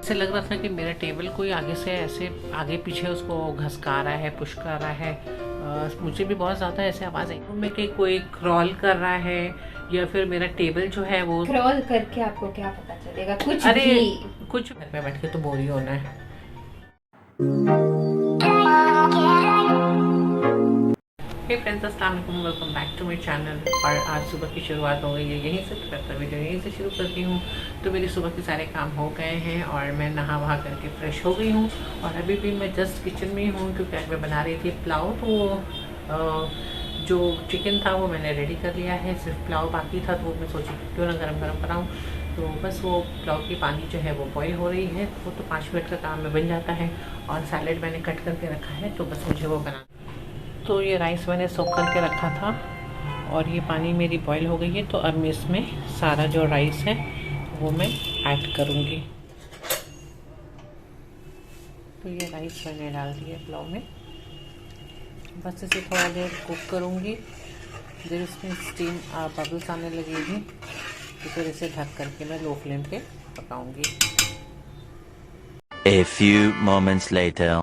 ऐसे लग रहा था कि मेरा टेबल कोई आगे से ऐसे आगे पीछे उसको घसका रहा है, पुश कर रहा है। मुझे भी बहुत ज़्यादा ऐसे आवाज़ आई में कि कोई क्रॉल कर रहा है या फिर मेरा टेबल जो है वो क्रॉल करके आपको क्या पता चलेगा कुछ अरे भी। कुछ घर पे बैठ के तो बोर ही होना है। हे फ्रेंड्स, अस्सलाम वालेकुम, welcome back to my channel. और आज सुबह की शुरुआत हो गई है यहीं से, तो करता वीडियो यहीं से शुरू करती हूँ। तो मेरी सुबह के सारे काम हो गए हैं और मैं नहा वहा करके फ्रेश हो गई हूँ और अभी भी मैं जस्ट किचन में ही हूँ क्योंकि आज मैं बना रही थी पुलाव। तो जो चिकन था वो मैंने रेडी कर लिया है, सिर्फ पुलाव बाकी था, तो मैं सोची क्यों ना गरम गरम बनाऊँ। तो बस वो पुलाव की पानी जो है वो बॉईल हो रही है, वो तो 5 मिनट का काम में बन जाता है। और सैलेड मैंने कट करके रखा है, तो बस मुझे वो बना। तो ये राइस मैंने सोक करके रखा था और ये पानी मेरी बॉईल हो गई है। तो अब मैं इसमें सारा जो राइस है वो मैं ऐड करूँगी। तो ये राइस मैंने डाल दिया पुलाव में, बस इसे थोड़ा देर कुक करूँगी। जब इसमें स्टीम बबल्स आने लगेगी तो फिर इसे ढक करके मैं लो फ्लेम पे पकाऊँगी। A few moments later.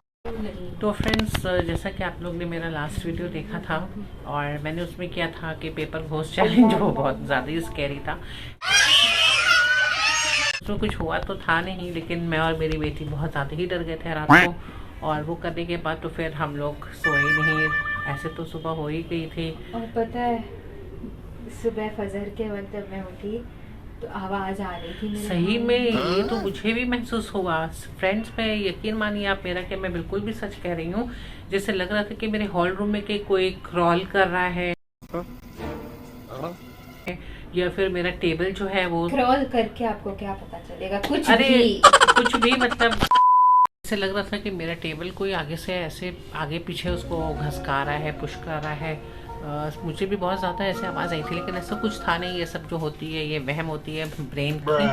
तो फ्रेंड्स, जैसा कि आप लोग ने मेरा लास्ट वीडियो देखा था और मैंने उसमें किया था कि पेपर घोस्ट चैलेंज, वो बहुत ज़्यादा ही स्कैरी था। उसमें कुछ हुआ तो था नहीं, लेकिन मैं और मेरी बेटी बहुत ज़्यादा ही डर गए थे रात को। और वो करने के बाद तो फिर हम लोग सोए नहीं। ऐसे तो सुबह हो ही गई थी। और पता है सुबह फजर के वक्त जब मैं उठी तो आवाज आ रही थी मेरे सही में ये तो मुझे भी महसूस हुआ। फ्रेंड्स, पे यकीन मानिए आप मेरा कि मैं बिल्कुल भी सच कह रही हूँ। जैसे लग रहा था कि मेरे हॉल रूम में कोई क्रॉल कर रहा है या फिर मेरा टेबल जो है वो क्रॉल करके आपको क्या पता चलेगा कुछ अरे भी। कुछ भी, मतलब ऐसे लग रहा था कि मेरा टेबल कोई आगे से ऐसे आगे पीछे उसको घसका रहा है, पुश कर रहा है। मुझे भी बहुत ज़्यादा ऐसे आवाज़ आई थी, लेकिन ऐसा कुछ था नहीं। ये सब जो होती है ये वहम होती है ब्रेन की।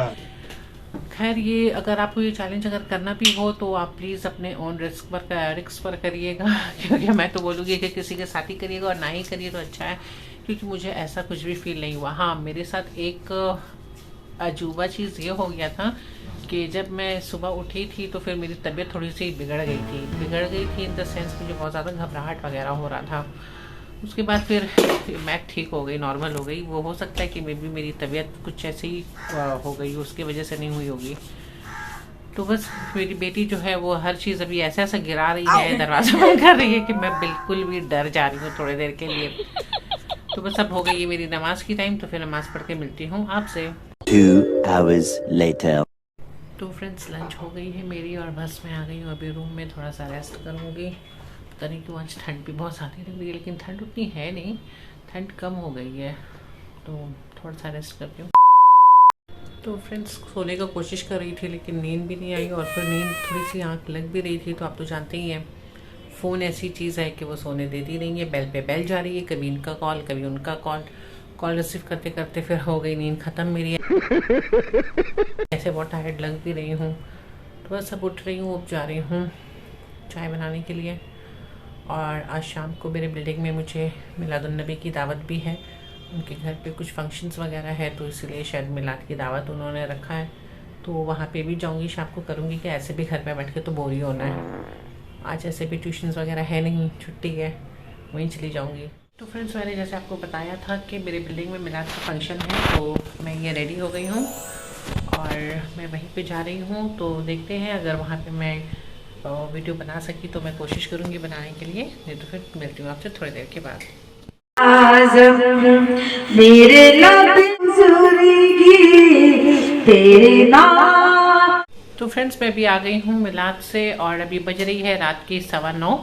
खैर, ये अगर आपको ये चैलेंज अगर करना भी हो तो आप प्लीज़ अपने ओन रिस्क पर करिएगा क्योंकि मैं तो बोलूँगी कि किसी के साथ ही करिएगा और ना ही करिए तो अच्छा है, क्योंकि मुझे ऐसा कुछ भी फील नहीं हुआ। हाँ, मेरे साथ एक अजूबा चीज़ ये हो गया था कि जब मैं सुबह उठी थी तो फिर मेरी तबीयत थोड़ी सी बिगड़ गई थी इन द सेंस मुझे बहुत ज़्यादा घबराहट वगैरह हो रहा था। उसके बाद फिर मैं ठीक हो गई, नॉर्मल हो गई। वो हो सकता है कि मे बी मेरी तबीयत कुछ ऐसे ही हो गई, उसकी वजह से नहीं हुई होगी। तो बस मेरी बेटी जो है वो हर चीज़ अभी ऐसा ऐसा गिरा रही है, दरवाजा बंद कर रही है कि मैं बिल्कुल भी डर जा रही हूँ थोड़ी देर के लिए। तो बस अब हो गई है मेरी नमाज की टाइम, तो फिर नमाज पढ़ के मिलती हूँ आपसे। 2 hours later. तो फ्रेंड्स, लंच हो गई है मेरी और बस मैं आ गई हूँ अभी रूम में, थोड़ा सा रेस्ट करूँगी। पता नहीं क्यों आज ठंड भी बहुत ज़्यादा लग रही है, लेकिन ठंड उतनी है नहीं, ठंड कम हो गई है, तो थोड़ा सा रेस्ट करती हूँ। तो फ्रेंड्स, सोने का कोशिश कर रही थी लेकिन नींद भी नहीं आई और फिर नींद थोड़ी सी आँख लग भी रही थी। तो आप तो जानते ही हैं फ़ोन ऐसी चीज़ है कि वो सोने देती नहीं है। बेल पे बेल जा रही है, कभी इनका कॉल कभी उनका कॉल रिसीव करते करते फिर हो गई नींद ख़त्म मेरी। ऐसे बहुत टायर्ड लग भी रही हूँ। तो बस अब उठ रही हूँ, अब जा रही हूँ चाय बनाने के लिए। और आज शाम को मेरे बिल्डिंग में मुझे मिलादुन्नबी की दावत भी है। उनके घर पे कुछ फंक्शंस वगैरह है, तो इसलिए शायद मिलाद की दावत उन्होंने रखा है, तो वहाँ पे भी जाऊँगी शाम को। करूँगी कि ऐसे भी घर पे बैठ के तो बोर ही होना है। आज ऐसे भी ट्यूशन्स वगैरह है नहीं, छुट्टी है, वहीं चली जाऊँगी। तो फ्रेंड्स, मैंने जैसे आपको बताया था कि मेरे बिल्डिंग में मिलाद का फंक्शन है, तो मैं ये रेडी हो गई हूँ और मैं वहीं पे जा रही हूँ। तो देखते हैं, अगर वहाँ पे मैं वीडियो बना सकी तो मैं कोशिश करूँगी बनाने के लिए, नहीं तो फिर मिलती हूँ आपसे थोड़ी देर के बाद। तो फ्रेंड्स, मैं भी आ गई हूँ मिलाद से और अभी बज रही है रात की 9:15।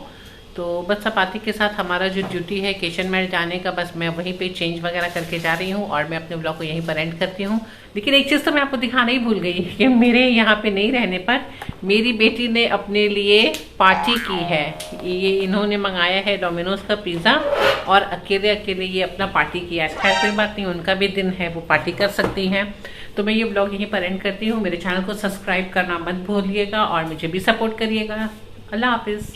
तो बस चपाती के साथ हमारा जो ड्यूटी है किचन में जाने का, बस मैं वहीं पे चेंज वगैरह करके जा रही हूँ और मैं अपने ब्लॉग को यहीं पर एंड करती हूँ। लेकिन एक चीज़ तो मैं आपको दिखाना ही भूल गई कि मेरे यहाँ पे नहीं रहने पर मेरी बेटी ने अपने लिए पार्टी की है। ये इन्होंने मंगाया है डोमिनोज का पिज़्ज़ा और अकेले अकेले ये अपना पार्टी किया है। खैर कोई बात नहीं, उनका भी दिन है, वो पार्टी कर सकती हैं। तो मैं ये ब्लॉग यहीं पर एंड करती हूँ। मेरे चैनल को सब्सक्राइब करना मत भूलिएगा और मुझे भी सपोर्ट करिएगा। अल्लाह हाफिज़।